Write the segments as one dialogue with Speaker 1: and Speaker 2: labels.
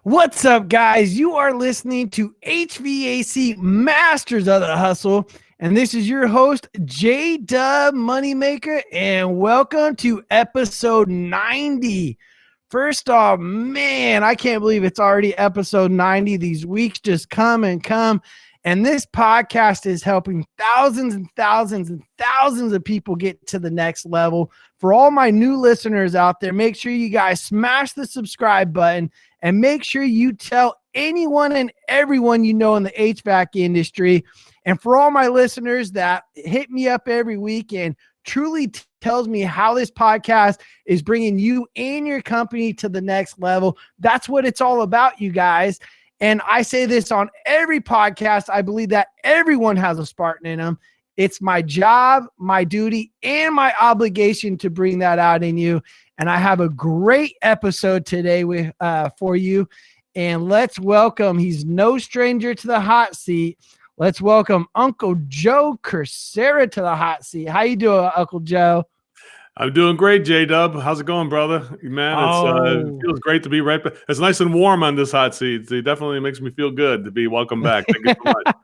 Speaker 1: What's up, guys? You are listening to HVAC Masters of the Hustle, and this is your host, J Dub Moneymaker, and welcome to episode 90. First off, man, I can't believe it's already episode 90. These weeks just come and come, and this podcast is helping thousands and thousands and thousands of people get to the next level. For all my new listeners out there, make sure you guys smash the subscribe button and make sure you tell anyone and everyone you know in the HVAC industry. And for all my listeners that hit me up every week and truly tells me how this podcast is bringing you and your company to the next level, that's what it's all about, you guys. And I say this on every podcast. I believe that everyone has a Spartan in them. It's my job, my duty, and my obligation to bring that out in you. And I have a great episode today for you. And let's welcome, he's no stranger to the hot seat. Let's welcome Uncle Joe Cursera to the hot seat. How you doing, Uncle Joe?
Speaker 2: I'm doing great, J-Dub. How's it going, brother? Man, it feels great to be right back. It's nice and warm on this hot seat. It definitely makes me feel good to be welcome back. Thank you so much.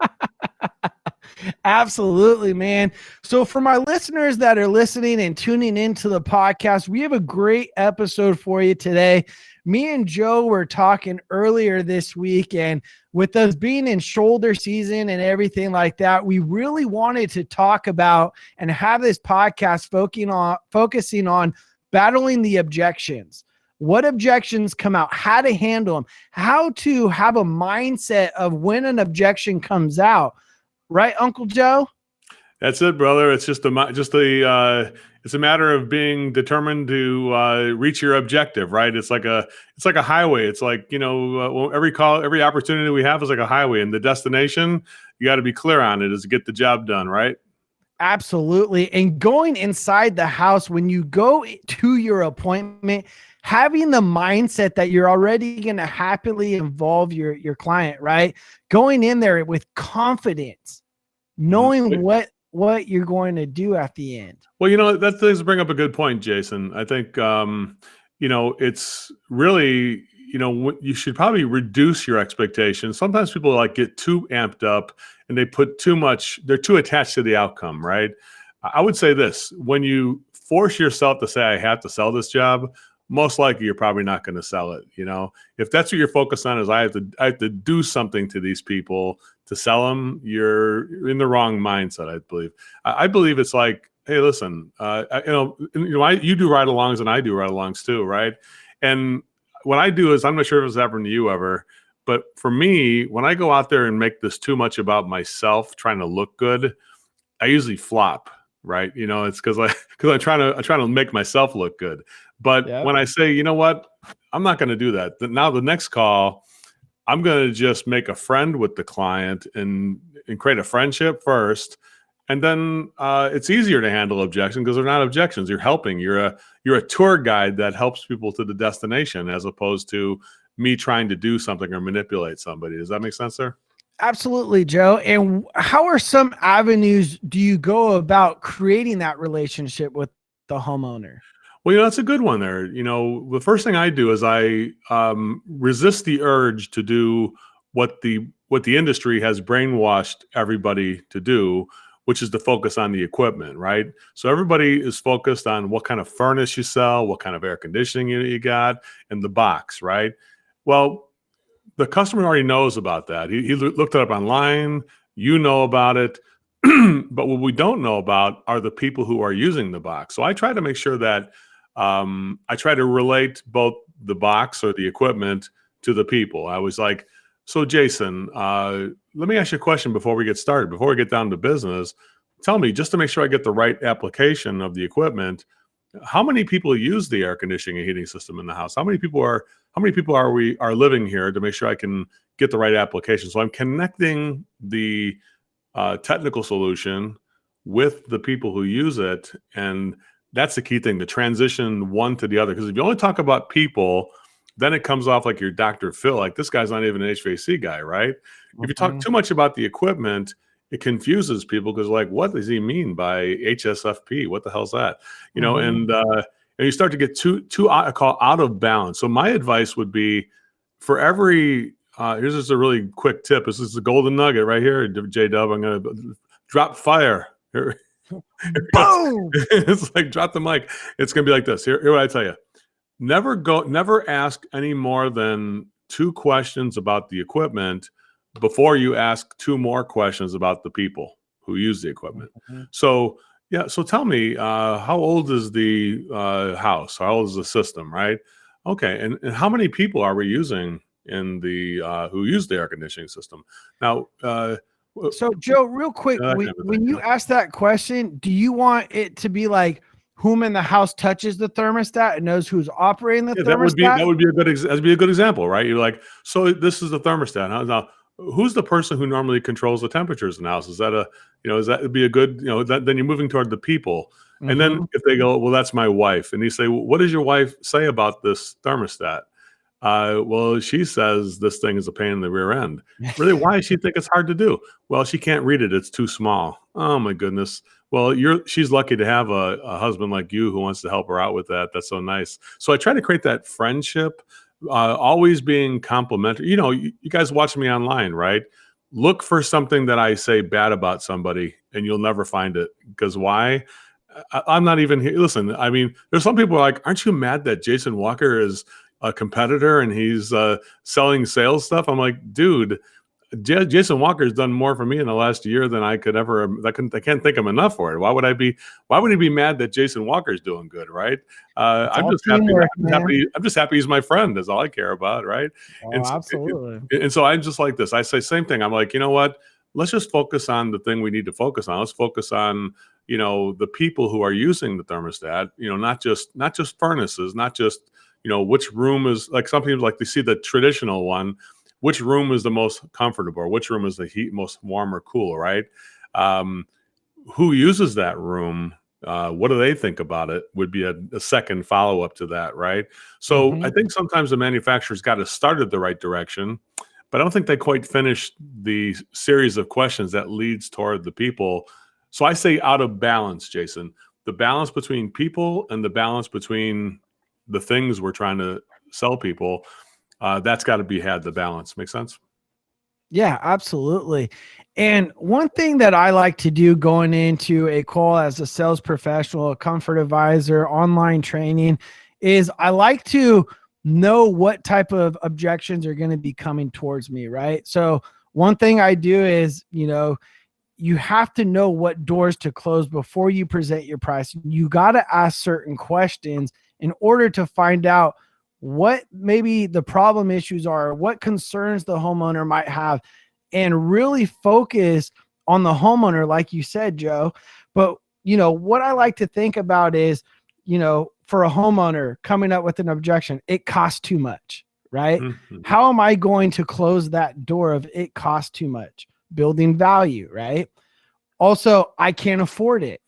Speaker 1: Absolutely, man. So for my listeners that are listening and tuning into the podcast, we have a great episode for you today. Me and Joe were talking earlier this week, and with us being in shoulder season and everything like that, we really wanted to talk about and have this podcast focusing on battling the objections. What objections come out, how to handle them, how to have a mindset of when an objection comes out. Right, Uncle Joe?
Speaker 2: That's it, brother. It's it's a matter of being determined to reach your objective, right? It's like a highway. It's like, every opportunity we have is like a highway, and the destination, you got to be clear on it, is to get the job done, right?
Speaker 1: Absolutely. And going inside the house, when you go to your appointment, having the mindset that you're already going to happily involve your client, right? Going in there with confidence, knowing what you're going to do at the end.
Speaker 2: Well, that does bring up a good point, Jason. I think, it's really, you should probably reduce your expectations. Sometimes people get too amped up and they put too much, they're too attached to the outcome, right? I would say this: when you force yourself to say, I have to sell this job, most likely you're probably not going to sell it. If that's what you're focused on, is I have to do something to these people to sell them, you're in the wrong mindset, I believe. I believe it's like, hey, listen, you do ride-alongs and I do ride-alongs too, right? And what I do is, I'm not sure if it's happened to you ever, but for me, when I go out there and make this too much about myself, trying to look good, I usually flop, right? It's because I'm trying to make myself look good. But when I say, you know what, I'm not going to do that. Now the next call, I'm going to just make a friend with the client and create a friendship first. And then it's easier to handle objections because they're not objections. You're helping. You're a tour guide that helps people to the destination, as opposed to me trying to do something or manipulate somebody. Does that make sense, sir?
Speaker 1: Absolutely, Joe. And how are some avenues do you go about creating that relationship with the homeowner?
Speaker 2: Well, that's a good one there. The first thing I do is I resist the urge to do what the industry has brainwashed everybody to do, which is to focus on the equipment, right? So everybody is focused on what kind of furnace you sell, what kind of air conditioning unit you got, and the box, right? Well, the customer already knows about that. He looked it up online. You know about it. But what we don't know about are the people who are using the box. So I try to make sure that I try to relate both the box or the equipment to the people. I was like, so Jason, let me ask you a question before we get started, before we get down to business. Tell me, just to make sure I get the right application of the equipment, how many people use the air conditioning and heating system in the house? How many people are living here, to make sure I can get the right application? So I'm connecting the technical solution with the people who use it, and that's the key thing, to transition one to the other. Because if you only talk about people, then it comes off like you're Dr. Phil, like this guy's not even an HVAC guy, right? Mm-hmm. If you talk too much about the equipment, it confuses people, because what does he mean by HSFP? What the hell's that? And you start to get too I call out of balance. So my advice would be, for every here's just a really quick tip. This is a golden nugget right here, J-Dub. I'm gonna drop fire. Here it goes.
Speaker 1: Boom.
Speaker 2: It's like drop the mic. It's gonna be like this. Here what I tell you. Never ask any more than 2 questions about the equipment before you ask 2 more questions about the people who use the equipment.
Speaker 1: Mm-hmm.
Speaker 2: So yeah, so tell me, how old is the house? How old is the system, right? Okay, and how many people are we using in the who use the air conditioning system? Now,
Speaker 1: So, Joe, real quick,
Speaker 2: that kind of
Speaker 1: when
Speaker 2: thing,
Speaker 1: you ask that question, do you want it to be like whom in the house touches the thermostat and knows who's operating the
Speaker 2: yeah,
Speaker 1: thermostat?
Speaker 2: that would be a good that'd be a good example, right? You're like, so this is the thermostat. Now, who's the person who normally controls the temperatures in the house? Is that is that would be a good, then you're moving toward the people. And then if they go, well, that's my wife, and you say, well, what does your wife say about this thermostat? Well, she says this thing is a pain in the rear end. Really, why does she think it's hard to do? Well, she can't read it. It's too small. Oh my goodness. Well, she's lucky to have a husband like you who wants to help her out with that. That's so nice. So I try to create that friendship, always being complimentary. You guys watch me online, right? Look for something that I say bad about somebody, and you'll never find it. Because why? I'm not even here. Listen, I mean, there's some people who are like, aren't you mad that Jason Walker is a competitor and he's selling sales stuff? I'm like, dude, Jason Walker's done more for me in the last year than I could ever. I can't think of enough for it. Why would he be mad that Jason Walker's doing good, right? I'm just happy. I'm just happy he's my friend. That's all I care about, right?
Speaker 1: Oh, absolutely.
Speaker 2: And so I'm just like this. I say same thing. I'm like, you know what? Let's just focus on the thing we need to focus on. Let's focus on the people who are using the thermostat. Not just furnaces, not just which room is, like some people like to see the traditional one. Which room is the most comfortable? Or which room is the most warm or cool? Right? Who uses that room? What do they think about it? Would be a second follow up to that, right? So I think sometimes the manufacturer's got to start at the right direction, but I don't think they quite finished the series of questions that leads toward the people. So I say out of balance, Jason, the balance between people and the balance between the things we're trying to sell people. That's got to be had, the balance. Make sense?
Speaker 1: Yeah, absolutely. And one thing that I like to do going into a call as a sales professional, a comfort advisor, online training, is I like to know what type of objections are going to be coming towards me, right? So one thing I do is, you have to know what doors to close before you present your price. You got to ask certain questions in order to find out what maybe the problem issues are, what concerns the homeowner might have, and really focus on the homeowner, like you said, Joe. But, what I like to think about is, for a homeowner coming up with an objection, it costs too much, right?
Speaker 2: Mm-hmm.
Speaker 1: How am I going to close that door of it costs too much? Building value, right? Also, I can't afford it.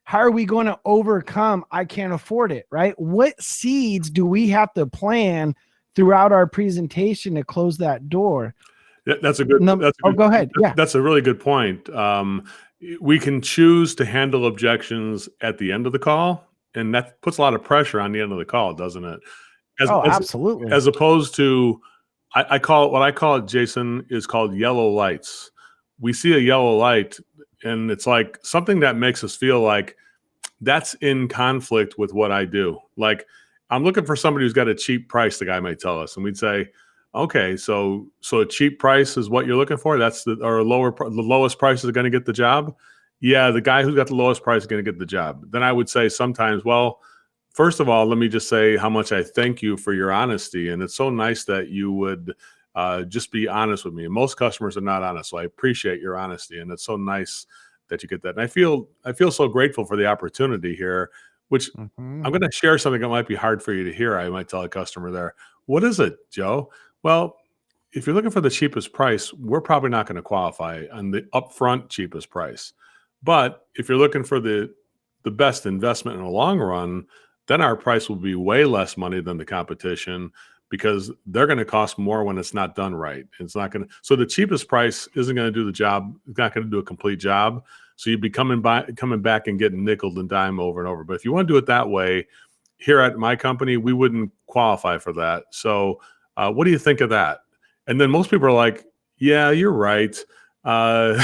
Speaker 1: How are we going to overcome I can't afford it, right? What seeds do we have to plan throughout our presentation to close that door?
Speaker 2: That's a good.
Speaker 1: Go ahead. Yeah,
Speaker 2: that's a really good point. We can choose to handle objections at the end of the call, and that puts a lot of pressure on the end of the call, doesn't it?
Speaker 1: Absolutely.
Speaker 2: As opposed to, I call it, Jason, is called yellow lights. We see a yellow light, and it's like something that makes us feel like that's in conflict with what I do. Like, I'm looking for somebody who's got a cheap price, the guy might tell us, and we'd say, okay, so a cheap price is what you're looking for. That's the lowest price is going to get the job. Yeah, the guy who's got the lowest price is going to get the job. Then I would say sometimes, well, first of all, let me just say how much I thank you for your honesty, and it's so nice that you would just be honest with me. And most customers are not honest, so I appreciate your honesty, and it's so nice that you get that. And I feel so grateful for the opportunity here. Which I'm going to share something that might be hard for you to hear. I might tell a customer there, what is it, Joe? Well, if you're looking for the cheapest price, we're probably not going to qualify on the upfront cheapest price. But if you're looking for the best investment in the long run, then our price will be way less money than the competition because they're going to cost more when it's not done right. It's not going to. So the cheapest price isn't going to do the job. It's not going to do a complete job. So you'd be coming back and getting nickeled and dime over and over. But if you want to do it that way, here at my company, we wouldn't qualify for that. So What do you think of that? And then most people are like, yeah, you're right. Uh,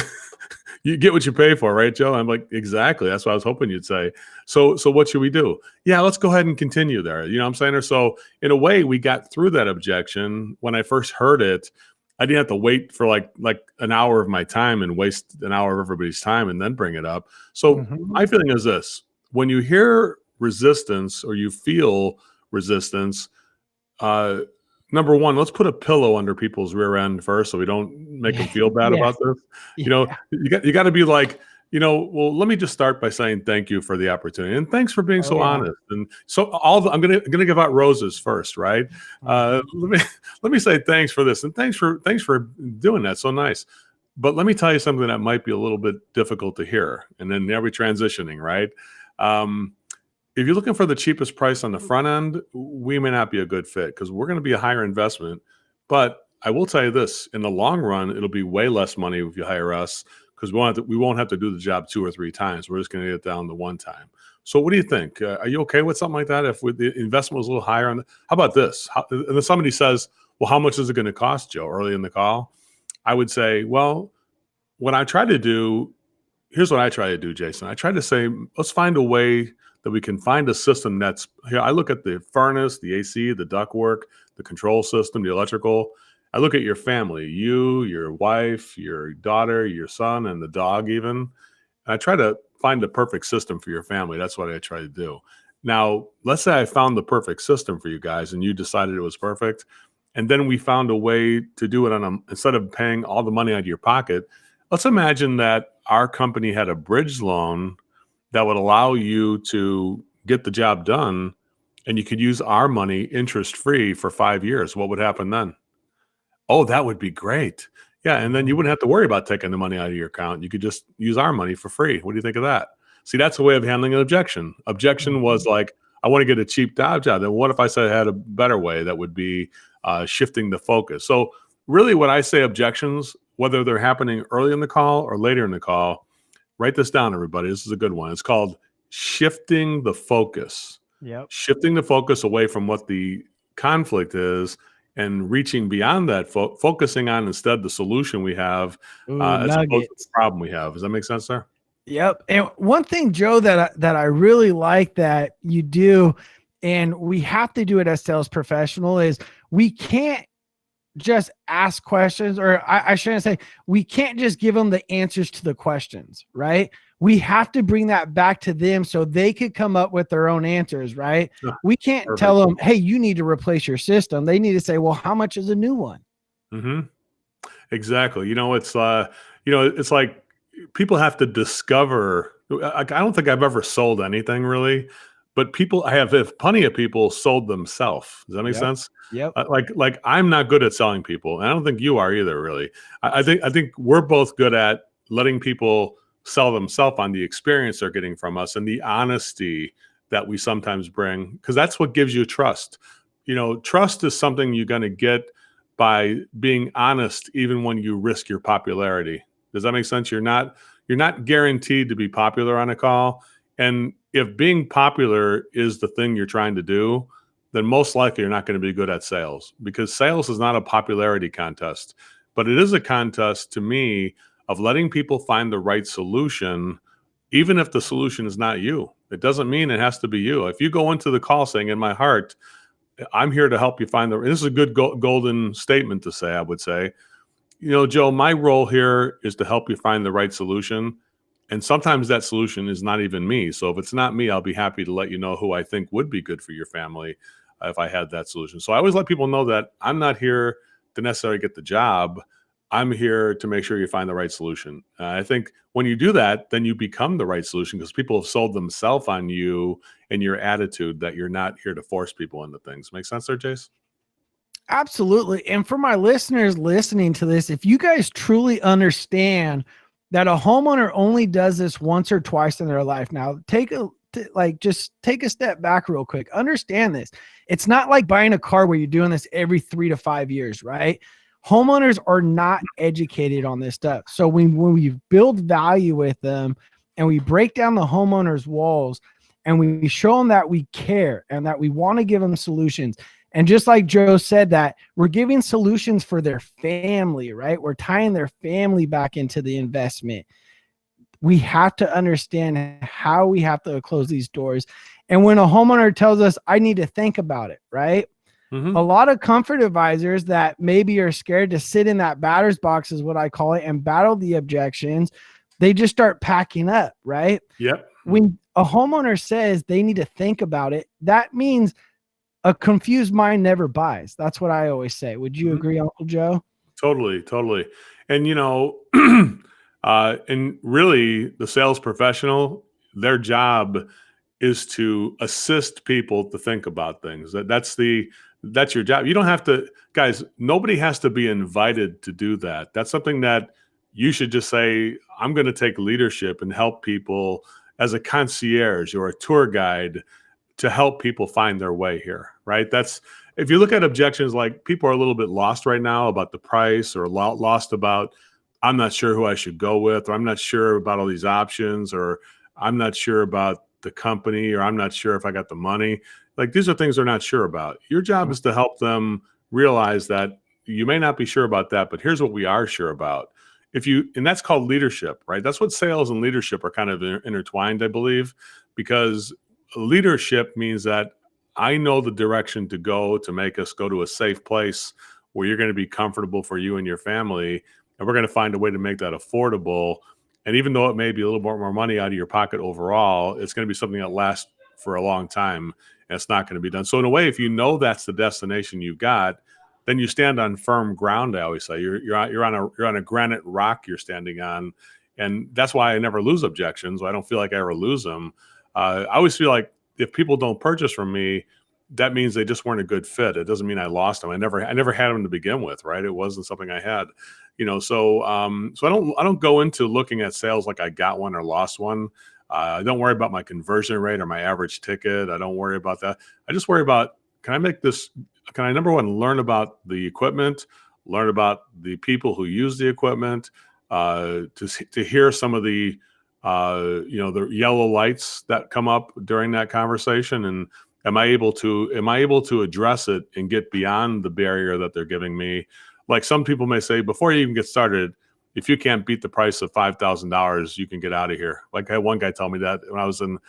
Speaker 2: you get what you pay for, right, Joe? I'm like, exactly. That's what I was hoping you'd say. So what should we do? Yeah, let's go ahead and continue there. You know what I'm saying? Or so in a way, we got through that objection. When I first heard it, I didn't have to wait for like an hour of my time and waste an hour of everybody's time and then bring it up. So my feeling is this: when you hear resistance or you feel resistance, number one, let's put a pillow under people's rear end first, so we don't make them feel bad about this. You know, you got to be like, well, let me just start by saying thank you for the opportunity and thanks for being so honest. And so I'm gonna give out roses first, right? Let me say thanks for this and thanks for doing that. So nice. But let me tell you something that might be a little bit difficult to hear, and then now we're transitioning, right? If you're looking for the cheapest price on the front end, we may not be a good fit because we're going to be a higher investment. But I will tell you this: in the long run, it'll be way less money if you hire us because we won't have to do the job 2 or 3 times. We're just going to get it down to 1 time. So, what do you think? Are you okay with something like that? If the investment was a little higher, how about this? And then somebody says, "Well, how much is it going to cost, Joe?" Early in the call, I would say, "Well, what I try to do." Here's what I try to do, Jason. I try to say, let's find a way that we can find a system that's here. I look at the furnace, the AC, the ductwork, the control system, the electrical. I look at your family, you, your wife, your daughter, your son, and the dog even. And I try to find the perfect system for your family. That's what I try to do. Now, let's say I found the perfect system for you guys and you decided it was perfect. And then we found a way to do it instead of paying all the money out of your pocket. Let's imagine that our company had a bridge loan that would allow you to get the job done and you could use our money interest-free for 5 years. What would happen then? Oh, that would be great. Yeah, and then you wouldn't have to worry about taking the money out of your account. You could just use our money for free. What do you think of that? See, that's a way of handling an objection. Objection was like, I want to get a cheap job. Then what if I said I had a better way that would be shifting the focus? So really when I say objections, whether they're happening early in the call or later in the call, write this down, everybody. This is a good one. It's called shifting the focus.
Speaker 1: Yep.
Speaker 2: Shifting the focus away from what the conflict is and reaching beyond that, focusing on instead the solution we have as opposed to the problem we have. Does that make sense, sir?
Speaker 1: Yep. And one thing, Joe, that I really like that you do, and we have to do it as sales professional, is we can't just ask questions, or I shouldn't say, we can't just give them the answers to the questions, right? We have to bring that back to them so they could come up with their own answers, right? We can't tell them, hey, you need to replace your system. They need to say, well, how much is a new one?
Speaker 2: Exactly. It's like people have to discover. I don't think I've ever sold anything really, but I have plenty of people sold themselves. Does that make sense?
Speaker 1: Yep.
Speaker 2: Like I'm not good at selling people, and I don't think you are either. Really, I think we're both good at letting people sell themselves on the experience they're getting from us and the honesty that we sometimes bring, because that's what gives you trust. Trust is something you're going to get by being honest, even when you risk your popularity. Does that make sense? You're not guaranteed to be popular on a call, and if being popular is the thing you're trying to do, then most likely you're not going to be good at sales, because sales is not a popularity contest, but it is a contest to me of letting people find the right solution, even if the solution is not you. It doesn't mean it has to be you. If you go into the call saying, in my heart, I'm here to help you find this is a good golden statement to say, I would say, Joe, my role here is to help you find the right solution. And sometimes that solution is not even me. So if it's not me, I'll be happy to let you know who I think would be good for your family if I had that solution. So I always let people know that I'm not here to necessarily get the job. I'm here to make sure you find the right solution. I think when you do that, then you become the right solution, because people have sold themselves on you and your attitude that you're not here to force people into things. Make sense there, Jace?
Speaker 1: Absolutely. And for my listeners listening to this, if you guys truly understand that a homeowner only does this once or twice in their life, now just take a step back real quick. Understand this. It's not like buying a car where you're doing this every 3 to 5 years, right? Homeowners are not educated on this stuff. So when we build value with them and we break down the homeowner's walls, and we show them that we care and that we want to give them solutions. And just like Joe said, that we're giving solutions for their family, right? We're tying their family back into the investment. We have to understand how we have to close these doors. And when a homeowner tells us, I need to think about it, right?
Speaker 2: Mm-hmm.
Speaker 1: A lot of comfort advisors that maybe are scared to sit in that batter's box, is what I call it, and battle the objections, they just start packing up, right?
Speaker 2: Yep.
Speaker 1: When a homeowner says they need to think about it, that means a confused mind never buys. That's what I always say. Would you agree, Uncle Joe?
Speaker 2: Totally. And, and really the sales professional, their job is to assist people to think about things. That's your job. You don't have to, guys, nobody has to be invited to do that. That's something that you should just say, I'm going to take leadership and help people as a concierge or a tour guide to help people find their way here, right? That's, if you look at objections, like people are a little bit lost right now about the price, or lost about, I'm not sure who I should go with, or I'm not sure about all these options, or I'm not sure about the company, or I'm not sure if I got the money. Like, these are things they're not sure about. Your job is to help them realize that you may not be sure about that, but here's what we are sure about. And that's called leadership, right? That's what sales and leadership are kind of intertwined, I believe, because leadership means that I know the direction to go to make us go to a safe place where you're going to be comfortable for you and your family. And we're going to find a way to make that affordable. And even though it may be a little bit more money out of your pocket overall, it's going to be something that lasts for a long time, and it's not going to be done. So in a way, if you know that's the destination you've got, then you stand on firm ground. I always say you're on a granite rock you're standing on, and that's why I never lose objections. I don't feel like I ever lose them. I always feel like if people don't purchase from me, that means they just weren't a good fit. It doesn't mean I lost them. I never had them to begin with, right? It wasn't something I had, So I don't go into looking at sales like I got one or lost one. I don't worry about my conversion rate or my average ticket. I don't worry about that. I just worry about, can I, number one, learn about the equipment, learn about the people who use the equipment, to hear some of the the yellow lights that come up during that conversation, and am I able to address it and get beyond the barrier that they're giving me? Like, some people may say, before you even get started, if you can't beat the price of $5,000, you can get out of here. Like, I had one guy tell me that when I was in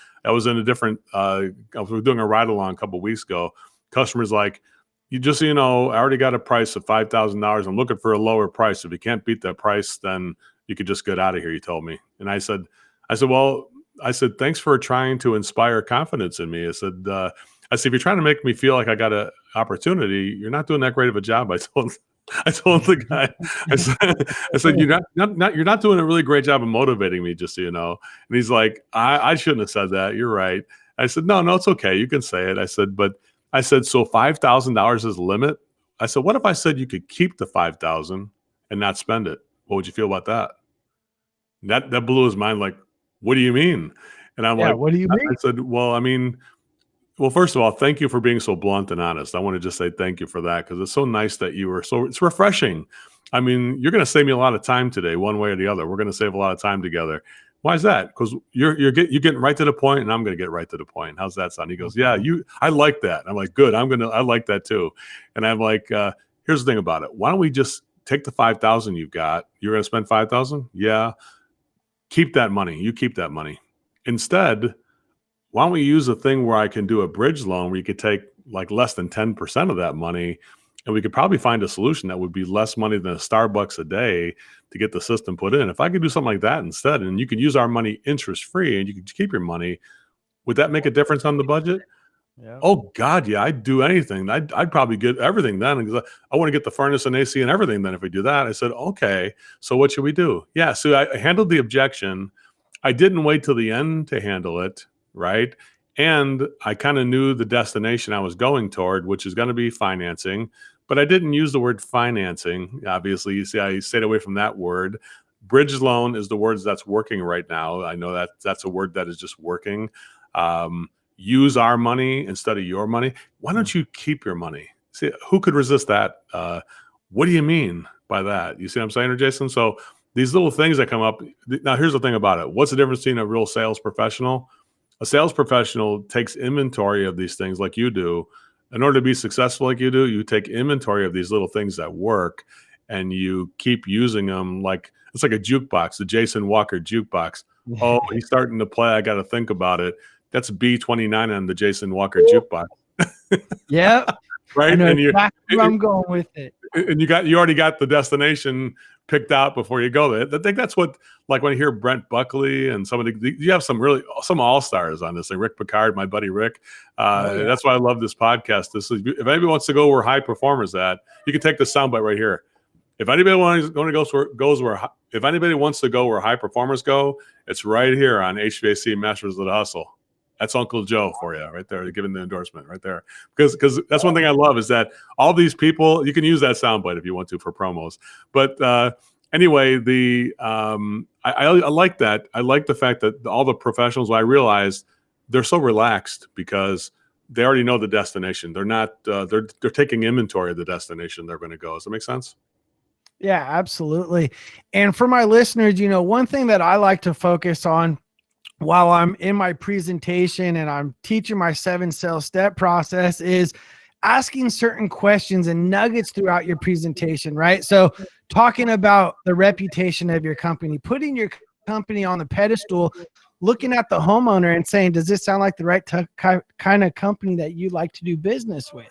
Speaker 2: a different, I was doing a ride along a couple of weeks ago. Customers like, you just, I already got a price of $5,000. I'm looking for a lower price. If you can't beat that price, then you could just get out of here, he told me. And I said, well, thanks for trying to inspire confidence in me. I said, if you're trying to make me feel like I got an opportunity, you're not doing that great of a job. I told the guy, I said, you're not doing a really great job of motivating me, just so you know. And he's like, I shouldn't have said that. You're right. I said, no, it's okay. You can say it. I said, so $5,000 is the limit. I said, what if I said you could keep the $5,000 and not spend it? What would you feel about that? That blew his mind. Like, what do you mean? And I'm like,
Speaker 1: what do you mean?
Speaker 2: I said, well, first of all, thank you for being so blunt and honest. I want to just say thank you for that, because it's so nice that it's refreshing. I mean, you're going to save me a lot of time today, one way or the other. We're going to save a lot of time together. Why is that? Because you're getting right to the point, and I'm going to get right to the point. How's that sound? He goes, yeah, I like that. I'm like, good. I like that too. And I'm like, here's the thing about it. Why don't we just take the $5,000 you've got? You're going to spend $5,000? Yeah. Keep that money. You keep that money. Instead, why don't we use a thing where I can do a bridge loan where you could take like less than 10% of that money, and we could probably find a solution that would be less money than a Starbucks a day to get the system put in. If I could do something like that instead, and you could use our money interest free and you could keep your money, would that make a difference on the budget? Yeah. Oh God, yeah, I'd do anything. I'd probably get everything then, because I want to get the furnace and AC and everything then if we do that. I said, okay, so what should we do? Yeah, so I handled the objection. I didn't wait till the end to handle it, right? And I kind of knew the destination I was going toward, which is going to be financing, but I didn't use the word financing. Obviously, you see, I stayed away from that word. Bridge loan is the word that's working right now. I know that that's a word that is just working. Use our money instead of your money. Why don't you keep your money? See, who could resist that? What do you mean by that? You see what I'm saying, Jason? So these little things that come up. Now, here's the thing about it. What's the difference between a real sales professional A sales professional takes inventory of these things like you do. In order to be successful like you do, you take inventory of these little things that work and you keep using them like it's like a jukebox, the Jason Walker jukebox. Oh, he's starting to play. I got to think about it. That's B29 on the Jason Walker jukebox,
Speaker 1: Yep. I
Speaker 2: right?
Speaker 1: know
Speaker 2: And
Speaker 1: exactly where I'm going with it.
Speaker 2: you already got the destination picked out before you go there. I think that's what, like when I hear Brent Buckley and some of you have some all stars on this thing. Rick Picard, my buddy Rick.
Speaker 1: Yeah.
Speaker 2: That's why I love this podcast. This is if anybody wants to go where high performers at, you can take the soundbite right here. If anybody wants to go where high performers go, it's right here on HVAC Masters of the Hustle. That's Uncle Joe for you right there, giving the endorsement right there. Because that's one thing I love is that all these people, you can use that soundbite if you want to for promos. But anyway, I like that. I like the fact that all the professionals, I realized they're so relaxed because they already know the destination. They're not, they're taking inventory of the destination they're going to go. Does that make sense?
Speaker 1: Yeah, absolutely. And for my listeners, one thing that I like to focus on while I'm in my presentation and I'm teaching my 7 sales step process is asking certain questions and nuggets throughout your presentation, right? So talking about the reputation of your company, putting your company on the pedestal, looking at the homeowner and saying, does this sound like the right kind of company that you'd like to do business with?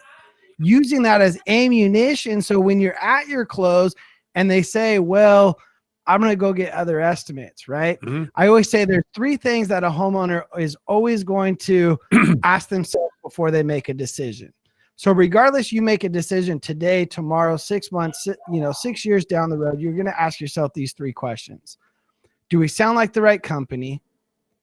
Speaker 1: Using that as ammunition. So when you're at your close and they say, well, I'm going to go get other estimates, right?
Speaker 2: Mm-hmm.
Speaker 1: I always say there's 3 things that a homeowner is always going to ask themselves before they make a decision. So regardless, you make a decision today, tomorrow, 6 months, 6 years down the road, you're going to ask yourself these 3 questions. Do we sound like the right company?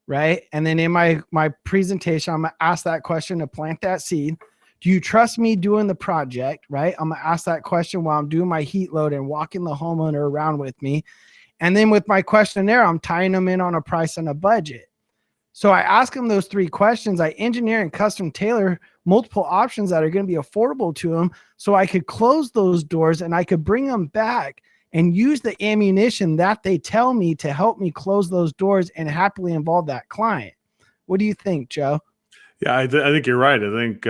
Speaker 1: Right? And then in my presentation, I'm going to ask that question to plant that seed. Do you trust me doing the project? Right? I'm going to ask that question while I'm doing my heat load and walking the homeowner around with me. And then with my questionnaire, I'm tying them in on a price and a budget. So I ask them those 3 questions. I engineer and custom tailor multiple options that are going to be affordable to them so I could close those doors and I could bring them back and use the ammunition that they tell me to help me close those doors and happily involve that client. What do you think, Joe?
Speaker 2: Yeah, I think you're right. I think,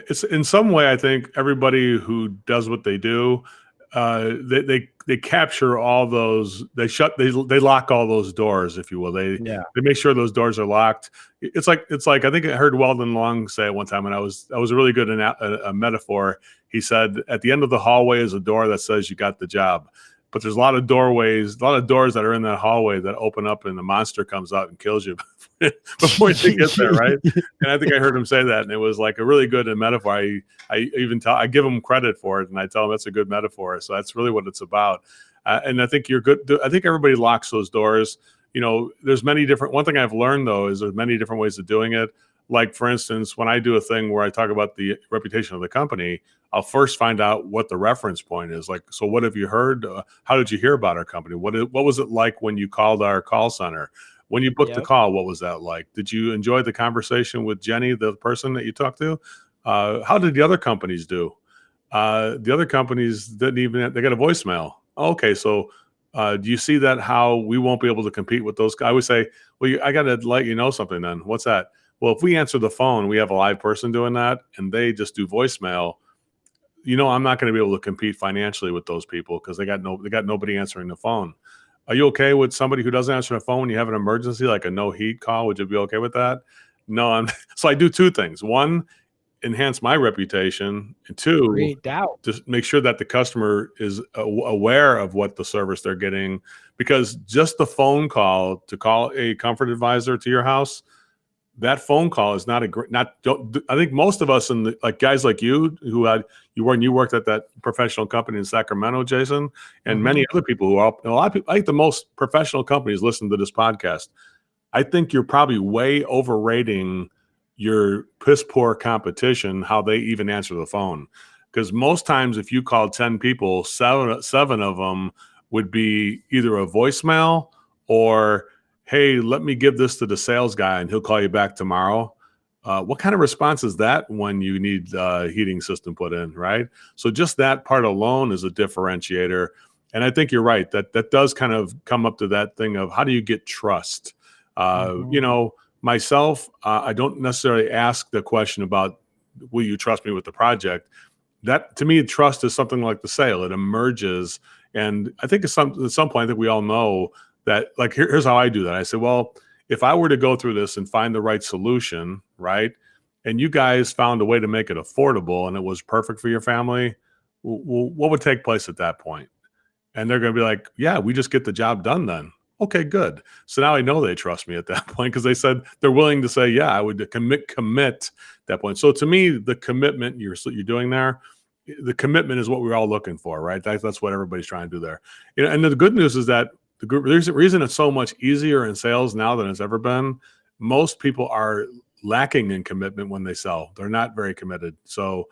Speaker 2: it's in some way, I think everybody who does what they do, they capture all those, they lock all those doors, if you will. They make sure those doors are locked. It's like, I think I heard Weldon Long say it one time, and I was really good in a metaphor. He said, at the end of the hallway is a door that says you got the job. But there's a lot of doors that are in that hallway that open up and the monster comes out and kills you before you get there, right? And I think I heard him say that, and it was like a really good metaphor. I give him credit for it, and I tell him that's a good metaphor. So that's really what it's about. And I think you're good. I think everybody locks those doors. There's many different. One thing I've learned though is there's many different ways of doing it. Like for instance, when I do a thing where I talk about the reputation of the company, I'll first find out what the reference point is. Like, so what have you heard? How did you hear about our company? What was it like when you called our call center? When you booked the call, what was that like? Did you enjoy the conversation with Jenny, the person that you talked to? How did the other companies do? The other companies they got a voicemail. Okay, so do you see that how we won't be able to compete with those? I would say, well, I got to let you know something then. What's that? Well, if we answer the phone, we have a live person doing that, and they just do voicemail. I'm not going to be able to compete financially with those people because they got nobody answering the phone. Are you okay with somebody who doesn't answer the phone when you have an emergency, like a no heat call? Would you be okay with that? No, so I do 2 things. 1, enhance my reputation, and 2,
Speaker 1: create doubt.
Speaker 2: just make sure that the customer is aware of what the service they're getting, because just the phone call to call a comfort advisor to your house, that phone call is not a great. I think most of us guys like you who you worked at that professional company in Sacramento, Jason, and many other people a lot of people. I think the most professional companies listen to this podcast. I think you're probably way overrating your piss poor competition, how they even answer the phone. Because most times, if you call 10 people, seven of them would be either a voicemail or, hey, let me give this to the sales guy and he'll call you back tomorrow. What kind of response is that when you need a heating system put in, right? So just that part alone is a differentiator. And I think you're right. That does kind of come up to that thing of how do you get trust? myself, I don't necessarily ask the question about, will you trust me with the project? That, to me, trust is something like the sale. It emerges. And I think at some point, I think we all know that, like, here's how I do that. I say, well, if I were to go through this and find the right solution, right, and you guys found a way to make it affordable and it was perfect for your family, what would take place at that point? And they're going to be like, yeah, we just get the job done then. Okay, good. So now I know they trust me at that point, because they said they're willing to say, yeah, I would commit that point. So to me, the commitment you're doing there, the commitment is what we're all looking for, right? That's what everybody's trying to do there. And the good news is that the reason it's so much easier in sales now than it's ever been. Most people are lacking in commitment when they sell. They're not very committed. So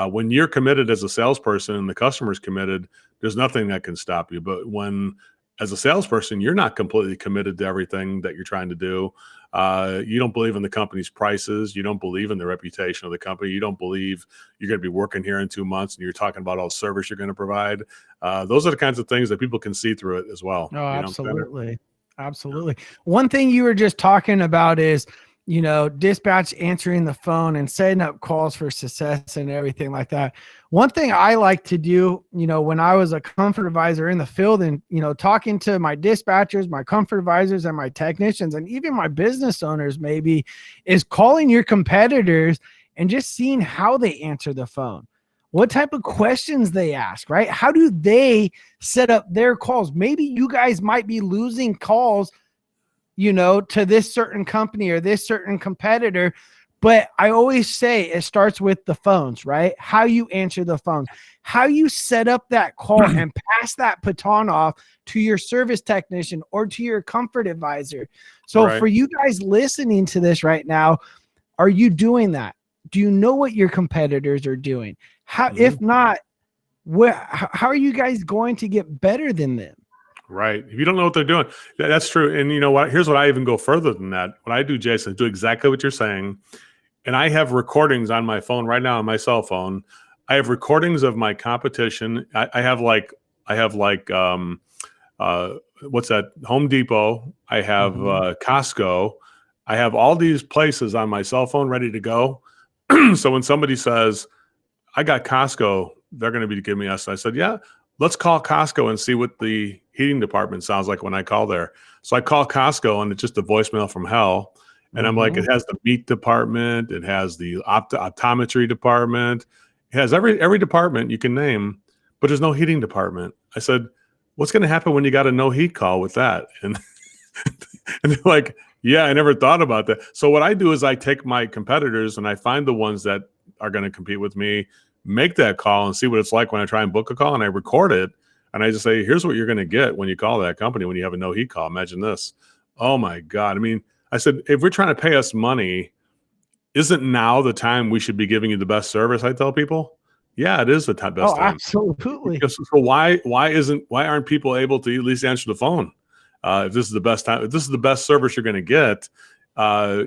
Speaker 2: when you're committed as a salesperson and the customer's committed, there's nothing that can stop you. But when, as a salesperson, you're not completely committed to everything that you're trying to do. You don't believe in the company's prices. You don't believe in the reputation of the company. You don't believe you're going to be working here in 2 months, and you're talking about all the service you're going to provide. Those are the kinds of things that people can see through it as well.
Speaker 1: Oh, absolutely. Absolutely. One thing you were just talking about is, dispatch answering the phone and setting up calls for success and everything like that. One thing I like to do, when I was a comfort advisor in the field and, talking to my dispatchers, my comfort advisors, and my technicians, and even my business owners, maybe, is calling your competitors and just seeing how they answer the phone, what type of questions they ask, right? How do they set up their calls? Maybe you guys might be losing calls, to this certain company or this certain competitor. But I always say it starts with the phones, right? How you answer the phones, how you set up that call and pass that baton off to your service technician or to your comfort advisor. So for you guys listening to this right now, are you doing that? Do you know what your competitors are doing? How, if not, how are you guys going to get better than them?
Speaker 2: Right. If you don't know what they're doing, that's true. And you know what? Here's what I even go further than that. What I do, Jason, is do exactly what you're saying. And I have recordings on my phone right now, on my cell phone. I have recordings of my competition. I have like what's that? Home Depot. I have Costco. I have all these places on my cell phone ready to go. So when somebody says, I got Costco, they're going to be giving me us. I said, yeah, let's call Costco and see what the heating department sounds like when I call there. So I call Costco and it's just a voicemail from hell. And I'm like, it has the meat department. It has the optometry department. It has every department you can name, but there's no heating department. I said, what's going to happen when you got a no heat call with that? And, and they're like, yeah, I never thought about that. So what I do is I take my competitors and I find the ones that are going to compete with me, make that call and see what it's like when I try and book a call, and I record it. And I just say, here's what you're going to get when you call that company when you have a no heat call. Imagine this. Oh my God. I mean, I said, if we're trying to pay us money, isn't now the time we should be giving you the best service? I tell people, yeah, it is the best time.
Speaker 1: Absolutely.
Speaker 2: So why aren't people able to at least answer the phone? If this is the best time, if this is the best service you're going to get,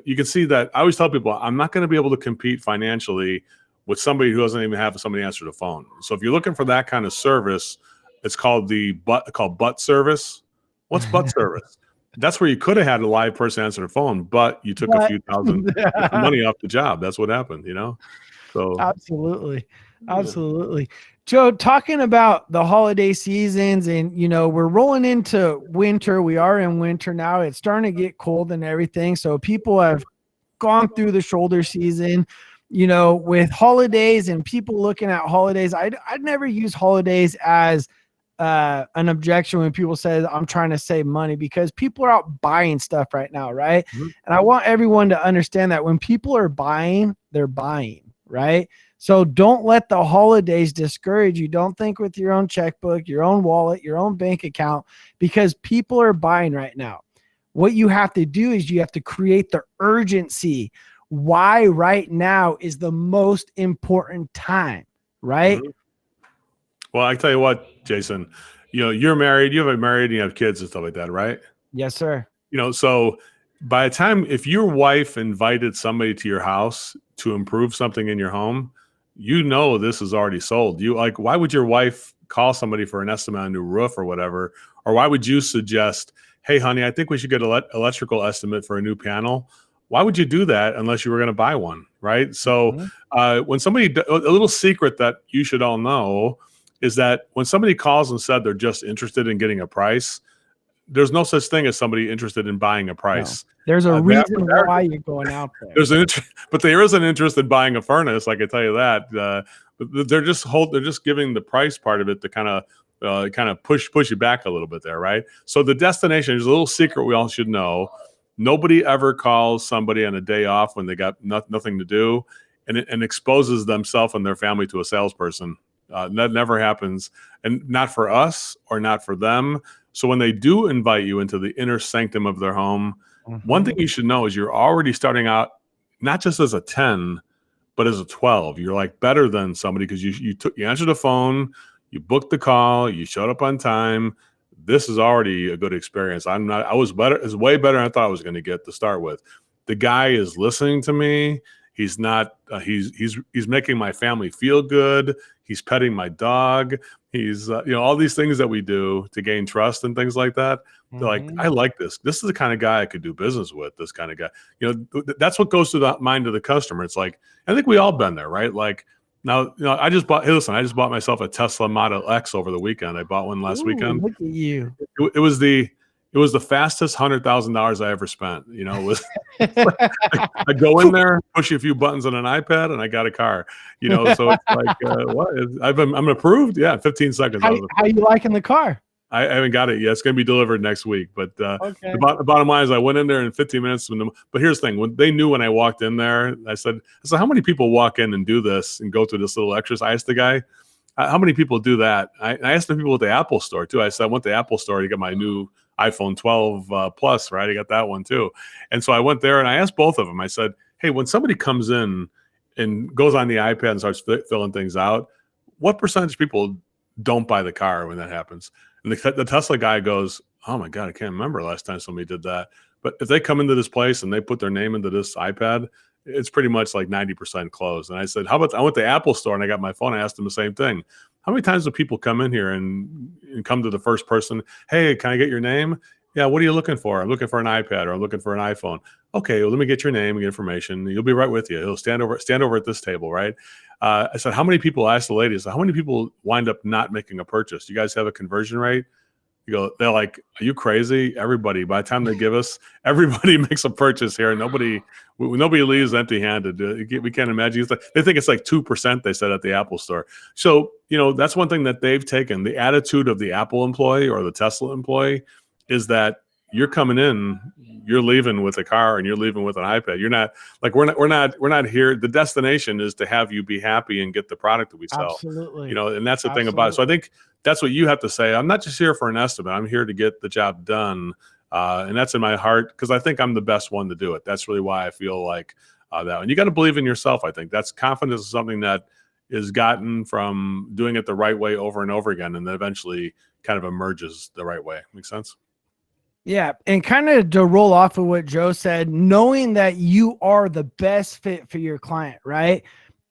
Speaker 2: you can see that. I always tell people, I'm not going to be able to compete financially with somebody who doesn't even have somebody answer the phone. So if you're looking for that kind of service, it's called butt service. What's butt service? That's where you could have had a live person answer the phone, but you took a few thousand money off the job. That's what happened, So
Speaker 1: absolutely. Joe, talking about the holiday seasons and, we're rolling into winter. We are in winter now. It's starting to get cold and everything. So people have gone through the shoulder season, with holidays and people looking at holidays. I'd never use holidays as an objection when people say I'm trying to save money, because people are out buying stuff right now, right? And I want everyone to understand that when people are buying, they're buying, right? So don't let the holidays discourage you. Don't think with your own checkbook, your own wallet, your own bank account, because people are buying right now. What you have to do is you have to create the urgency. Why right now is the most important time, right?
Speaker 2: Well, I tell you what, Jason, you're married, you have and you have kids and stuff like that, right?
Speaker 1: Yes, sir.
Speaker 2: So by the time, if your wife invited somebody to your house to improve something in your home, this is already sold. Why would your wife call somebody for an estimate on a new roof or whatever? Or why would you suggest, hey, honey, I think we should get an electrical estimate for a new panel? why would you do that unless you were going to buy one, right? So
Speaker 1: Mhm.
Speaker 2: when somebody, a little secret that you should all know is that when somebody calls and said they're just interested in getting a price, there's no such thing as somebody interested in buying a
Speaker 1: No,
Speaker 2: price.
Speaker 1: there's a reason why you're going out there.
Speaker 2: There's an but there is an interest in buying a furnace. I can tell you that. But they're just giving the price part of it to kind of push you back a little bit there, right? So the destination is a little secret we all should know. Nobody ever calls somebody on a day off when they got nothing to do, and exposes themselves and their family to a salesperson. That never happens, and not for us or not for them. So when they do invite you into the inner sanctum of their home, one thing you should know is you're already starting out not just as a 10, but as a 12. You're like better than somebody because you answered the phone, you booked the call, you showed up on time. This is already a good experience. I was better, it's way better than I thought I was going to get to start with. The guy is listening to me. He's not he's making my family feel good. He's petting my dog. He's all these things that we do to gain trust and things like that. They're like, I like this. This is the kind of guy I could do business with. This kind of guy, that's what goes through the mind of the customer. It's like, I think we all been there, right? Like now, I just bought myself a Tesla Model X over the weekend. I bought one last weekend.
Speaker 1: Look at you.
Speaker 2: It was the fastest $100,000 I ever spent. It was I go in there, push a few buttons on an iPad, and I got a car. So it's like, what? I'm approved. Yeah, 15 seconds.
Speaker 1: How you liking the car?
Speaker 2: I haven't got it yet. It's going to be delivered next week. But
Speaker 1: Okay.
Speaker 2: the bottom line is I went in there in 15 minutes. But here's the thing. When they knew when I walked in there, I said, how many people walk in and do this and go through this little exercise? I asked the guy, how many people do that? I asked the people at the Apple store, too. I said, I went to the Apple store to get my new iPhone 12 Plus, right? I got that one, too. And so I went there and I asked both of them. I said, hey, when somebody comes in and goes on the iPad and starts filling things out, what percentage of people don't buy the car when that happens? And the Tesla guy goes, oh my God, I can't remember last time somebody did that. But if they come into this place and they put their name into this iPad, it's pretty much like 90% closed. And I said, how about, I went to the Apple store and I got my phone. I asked them the same thing. How many times do people come in here and come to the first person? Hey, can I get your name? Yeah. What are you looking for? I'm looking for an iPad or I'm looking for an iPhone. Okay. Well, let me get your name and information. You'll be right with you. He'll stand over at this table. Right. I said, how many people, I asked the ladies, how many people wind up not making a purchase? Do you guys have a conversion rate? They're like, are you crazy? Everybody, by the time they give us, everybody makes a purchase here. Nobody leaves empty handed. We can't imagine. They think it's like 2%, they said at the Apple store. So, that's one thing that they've taken. The attitude of the Apple employee or the Tesla employee is that you're coming in, you're leaving with a car and you're leaving with an iPad. You're not like, we're not here. The destination is to have you be happy and get the product that we sell.
Speaker 1: Absolutely.
Speaker 2: And that's the thing about it. So I think that's what you have to say. I'm not just here for an estimate. I'm here to get the job done. And that's in my heart because I think I'm the best one to do it. That's really why I feel like that. And you got to believe in yourself. I think that's confidence is something that is gotten from doing it the right way over and over again. And then eventually kind of emerges the right way. Make sense?
Speaker 1: Yeah. And kind of to roll off of what Joe said, knowing that you are the best fit for your client, right?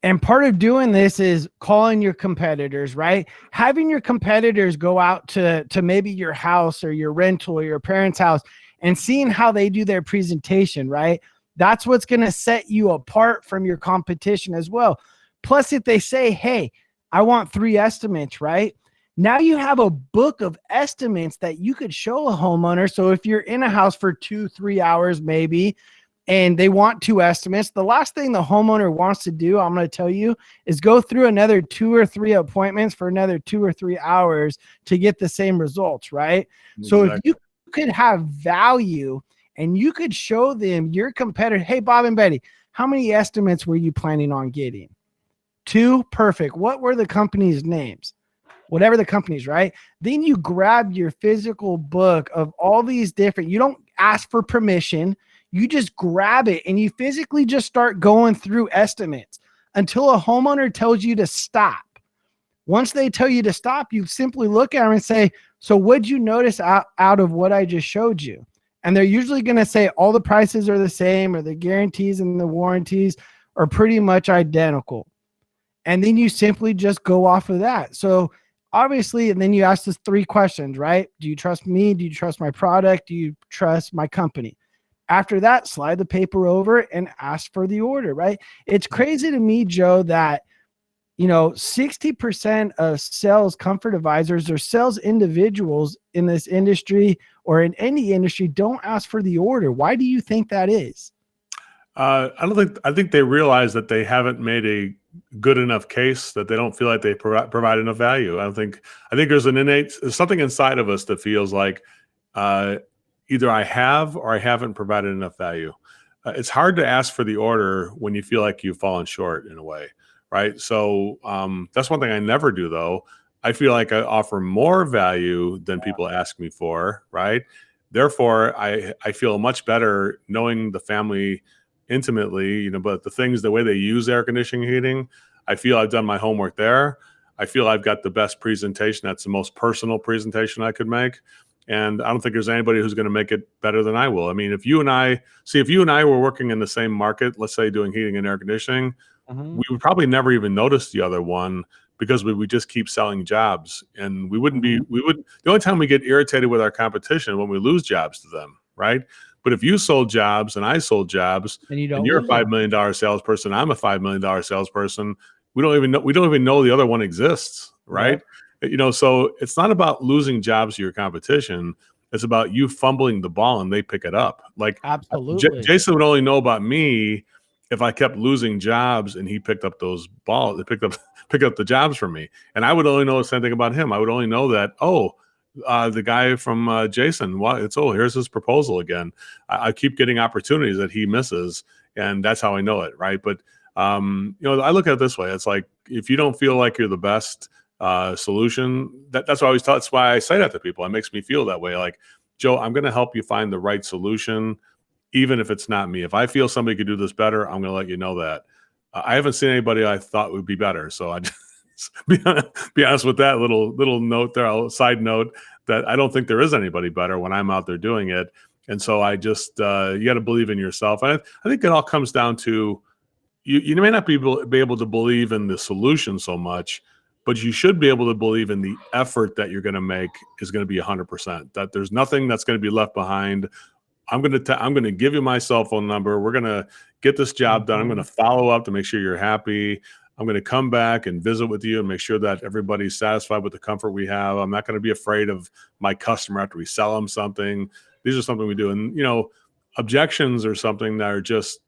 Speaker 1: And part of doing this is calling your competitors, right? Having your competitors go out to maybe your house or your rental or your parents' house and seeing how they do their presentation, right? That's what's going to set you apart from your competition as well. Plus, if they say, hey, I want 3 estimates, right? Now you have a book of estimates that you could show a homeowner. So if you're in a house for 2-3 hours, maybe, and they want 2 estimates, the last thing the homeowner wants to do, I'm going to tell you, is go through another 2 or 3 appointments for another 2 or 3 hours to get the same results, right? Exactly. So if you could have value and you could show them your competitor, hey, Bob and Betty, how many estimates were you planning on getting? 2? Perfect. What were the company's names? Whatever the company's, right? Then you grab your physical book of all these different, you don't ask for permission. You just grab it and you physically just start going through estimates until a homeowner tells you to stop. Once they tell you to stop, you simply look at them and say, so what'd you notice out of what I just showed you? And they're usually going to say all the prices are the same or the guarantees and the warranties are pretty much identical. And then you simply just go off of that. So obviously, and then you ask us 3 questions, right? Do you trust me? Do you trust my product? Do you trust my company? After that, slide the paper over and ask for the order, right? It's crazy to me, Joe, that 60% of sales comfort advisors or sales individuals in this industry or in any industry don't ask for the order. Why do you think that is?
Speaker 2: I think they realize that they haven't made a good enough case, that they don't feel like they provide enough value. I think there's there's something inside of us that feels like either I have or I haven't provided enough value. It's hard to ask for the order when you feel like you've fallen short in a way, right? So that's one thing I never do, though. I feel like I offer more value than people ask me for, right? Therefore, I feel much better knowing the family intimately, but the way they use air conditioning, heating, I feel I've done my homework there. I feel I've got the best presentation. That's the most personal presentation I could make. And I don't think there's anybody who's going to make it better than I will. I mean, if you and I were working in the same market, let's say doing heating and air conditioning, we would probably never even notice the other one because we would just keep selling jobs. And the only time we get irritated with our competition when we lose jobs to them, right? But if you sold jobs and I sold jobs, and you're a $5 million salesperson, I'm a $5 million salesperson, we don't even know the other one exists, right? Yep. So it's not about losing jobs to your competition. It's about you fumbling the ball and they pick it up. Like,
Speaker 1: absolutely,
Speaker 2: Jason would only know about me if I kept losing jobs and he picked up those balls. They picked up the jobs for me, and I would only know the same thing about him. I would only know that the guy from Jason, here's his proposal again. I keep getting opportunities that he misses, and that's how I know it, right? But I look at it this way: it's like if you don't feel like you're the best solution, that's what I always tell. That's why I say that to people. It makes me feel that way. Like, Joe, I'm going to help you find the right solution, even if it's not me. If I feel somebody could do this better, I'm going to let you know that. I haven't seen anybody I thought would be better, so I just be honest with that little note there, side note, that I don't think there is anybody better when I'm out there doing it. And so I just you got to believe in yourself. And I think it all comes down to you may not be able to believe in the solution so much, but you should be able to believe in the effort that you're going to make is going to be 100%. That there's nothing that's going to be left behind. I'm going to give you my cell phone number. We're going to get this job done. I'm going to follow up to make sure you're happy. I'm going to come back and visit with you and make sure that everybody's satisfied with the comfort we have. I'm not going to be afraid of my customer after we sell them something. These are something we do. And, objections are something that are just,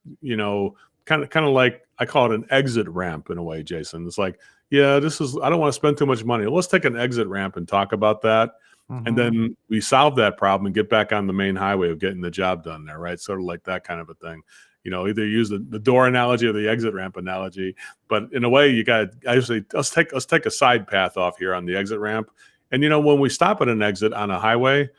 Speaker 2: kind of like, I call it an exit ramp in a way, Jason. It's like, I don't want to spend too much money. Let's take an exit ramp and talk about that. And then we solve that problem and get back on the main highway of getting the job done there, right? Sort of like that kind of a thing. Either use the door analogy or the exit ramp analogy. But in a way, you got to actually let's take a side path off here on the exit ramp. And when we stop at an exit on a highway,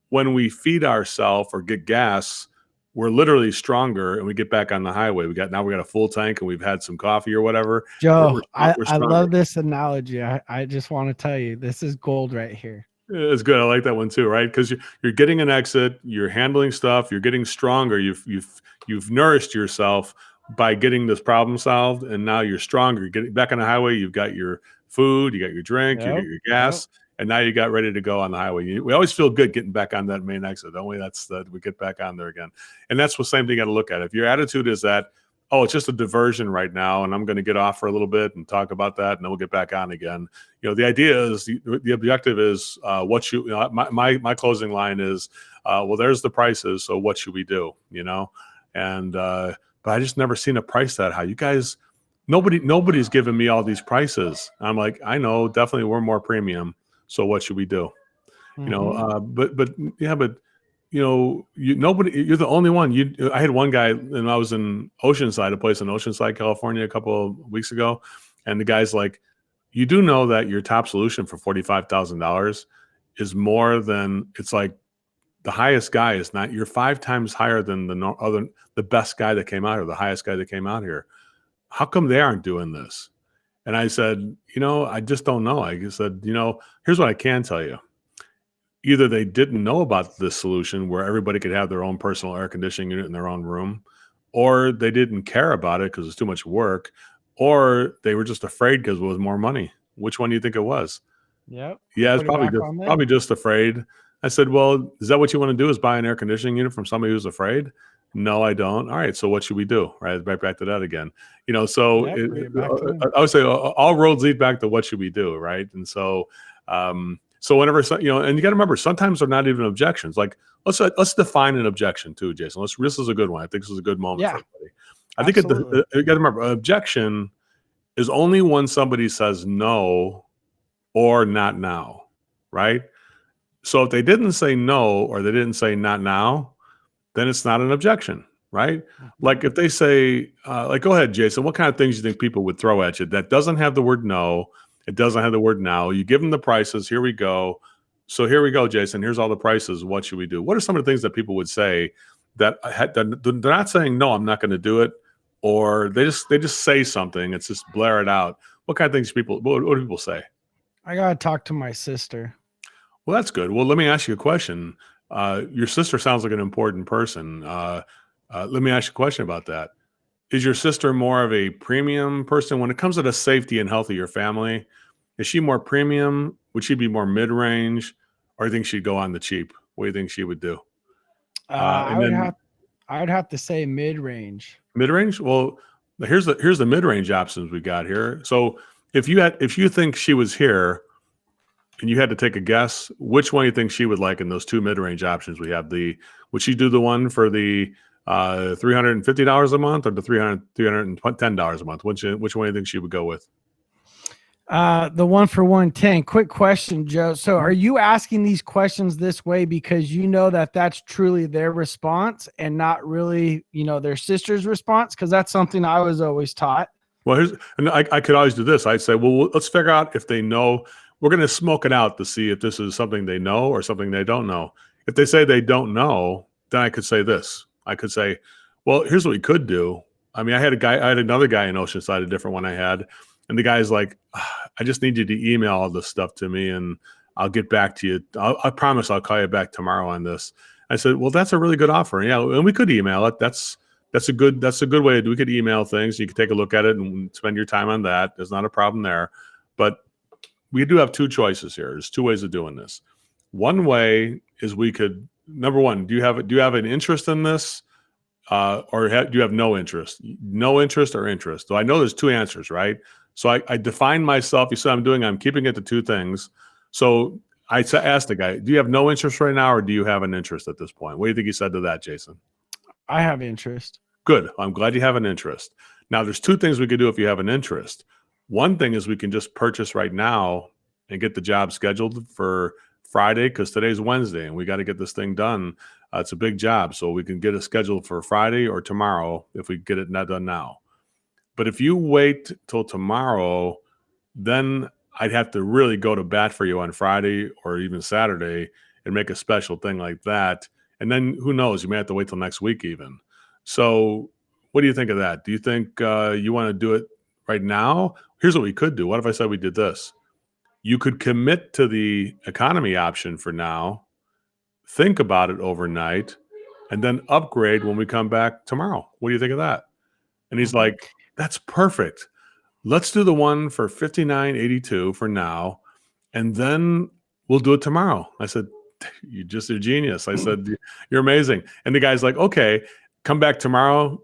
Speaker 2: when we feed ourselves or get gas, we're literally stronger, and we get back on the highway. We got a full tank, and we've had some coffee or whatever.
Speaker 1: Joe, I love this analogy. I just want to tell you, this is gold right here.
Speaker 2: It's good. I like that one too, right? Because you're getting an exit, you're handling stuff, you're getting stronger. You've nourished yourself by getting this problem solved, and now you're stronger. You're getting back on the highway. You've got your food, you got your drink, you got your gas, and now you got ready to go on the highway. We always feel good getting back on that main exit, don't we? We get back on there again, and that's the same thing you got to look at. If your attitude is that, it's just a diversion right now, and I'm going to get off for a little bit and talk about that, and then we'll get back on again. The idea is the objective is my closing line is, well, there's the prices, so what should we do? And but I just never seen a price that high. You guys, nobody's giving me all these prices. I'm like, I know, definitely we're more premium. So what should we do? Nobody, you're the only one. I had one guy, and I was in Oceanside, a place in Oceanside, California, a couple of weeks ago, and the guy's like, you do know that your top solution for $45,000 is more than, it's like the highest guy is not, you're 5 times higher than the best guy that came out here, the highest guy that came out here. How come they aren't doing this? And I said, I just don't know. I said, here's what I can tell you. Either they didn't know about this solution where everybody could have their own personal air conditioning unit in their own room, or they didn't care about it because it's too much work, or they were just afraid because it was more money. Which one do you think it was?
Speaker 1: Yep.
Speaker 2: Yeah, it's probably just afraid. I said, well, is that what you want to do, is buy an air conditioning unit from somebody who's afraid? No, I don't. All right. So what should we do? Right. Right back to that again. So
Speaker 1: Yep, bring it back to them.
Speaker 2: I would say all roads lead back to what should we do? Right. And so whenever, and you got to remember, sometimes they're not even objections. Like let's define an objection too, Jason. This is a good one. I think this is a good moment for
Speaker 1: Yeah,
Speaker 2: everybody. I think
Speaker 1: absolutely.
Speaker 2: you got to remember, objection is only when somebody says no or not now. Right. So if they didn't say no, or they didn't say not now, then it's not an objection, right?
Speaker 1: Mhm.
Speaker 2: Like if they say, go ahead, Jason, what kind of things do you think people would throw at you that doesn't have the word no, it doesn't have the word now? You give them the prices. Here we go. So here we go, Jason. Here's all the prices. What should we do? What are some of the things that people would say that they're not saying no, I'm not going to do it, or they just say something. It's just blare it out. What kind of things what do people say?
Speaker 1: I gotta talk to my sister.
Speaker 2: Well, that's good. Well, let me ask you a question. Your sister sounds like an important person. Let me ask you a question about that. Is your sister more of a premium person when it comes to the safety and health of your family? Is she more premium? Would she be more mid-range, or do you think she'd go on the cheap? What do you think she would do?
Speaker 1: I
Speaker 2: And
Speaker 1: would
Speaker 2: then
Speaker 1: have to say mid range.
Speaker 2: mid-range. Well, here's the mid-range options we got here. So if you think she was here, and you had to take a guess, which one do you think she would like in those two mid-range options we have? Would she do the one for the $350 a month, or the $310 a month? Which one do you think she would go with?
Speaker 1: The one for 110. Quick question, Joe. So are you asking these questions this way because you know that that's truly their response and not really, their sister's response? Because that's something I was always taught.
Speaker 2: Well, I could always do this. I'd say, well, let's figure out if they know. We're going to smoke it out to see if this is something they know or something they don't know. If they say they don't know, then I could say this. I could say, well, here's what we could do. I mean, I had another guy in Oceanside, a different one I had, and the guy's like, I just need you to email all this stuff to me, and I'll get back to you. I promise I'll call you back tomorrow on this. I said, well, that's a really good offer. Yeah, and we could email it. That's a good way to do. We could email things. You could take a look at it and spend your time on that. There's not a problem there. But we do have two choices here. There's two ways of doing this. One way is we could, number one, do you have an interest in this, or do you have no interest? No interest or interest? So I know there's two answers, right? So I define myself. You said I'm keeping it to two things. So I asked the guy, do you have no interest right now, or do you have an interest at this point? What do you think he said to that, Jason?
Speaker 1: I have interest.
Speaker 2: Good. I'm glad you have an interest. Now, there's two things we could do if you have an interest. One thing is we can just purchase right now and get the job scheduled for Friday, because today's Wednesday and we got to get this thing done. It's a big job. So we can get it scheduled for Friday or tomorrow if we get it not done now. But if you wait till tomorrow, then I'd have to really go to bat for you on Friday or even Saturday and make a special thing like that. And then who knows, you may have to wait till next week even. So what do you think of that? Do you think you want to do it right now? Here's what we could do. What if I said we did this? You could commit to the economy option for now, think about it overnight, and then upgrade when we come back tomorrow. What do you think of that? And he's like, that's perfect. Let's do the one for $59.82 for now, and then we'll do it tomorrow. I said, you're just a genius. I said, you're amazing. And the guy's like, okay, come back tomorrow.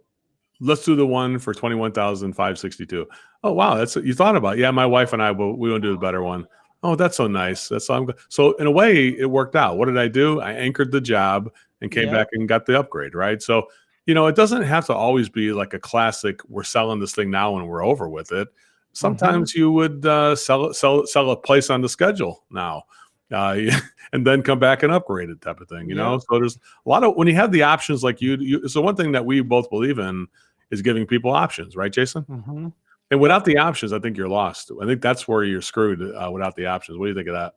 Speaker 2: Let's do the one for $21,562. Oh, wow. That's what you thought about. Yeah, my wife and I, we want to do the better one. Oh, that's so nice. So in a way, it worked out. What did I do? I anchored the job and came back and got the upgrade, right? So, it doesn't have to always be like a classic, we're selling this thing now and we're over with it. Sometimes you would sell a place on the schedule now. And then come back and upgrade it type of thing, So there's a lot of, when you have the options like so one thing that we both believe in is giving people options, right, Jason?
Speaker 1: Mm-hmm.
Speaker 2: And without the options, I think you're lost. I think that's where you're screwed without the options. What do you think of that?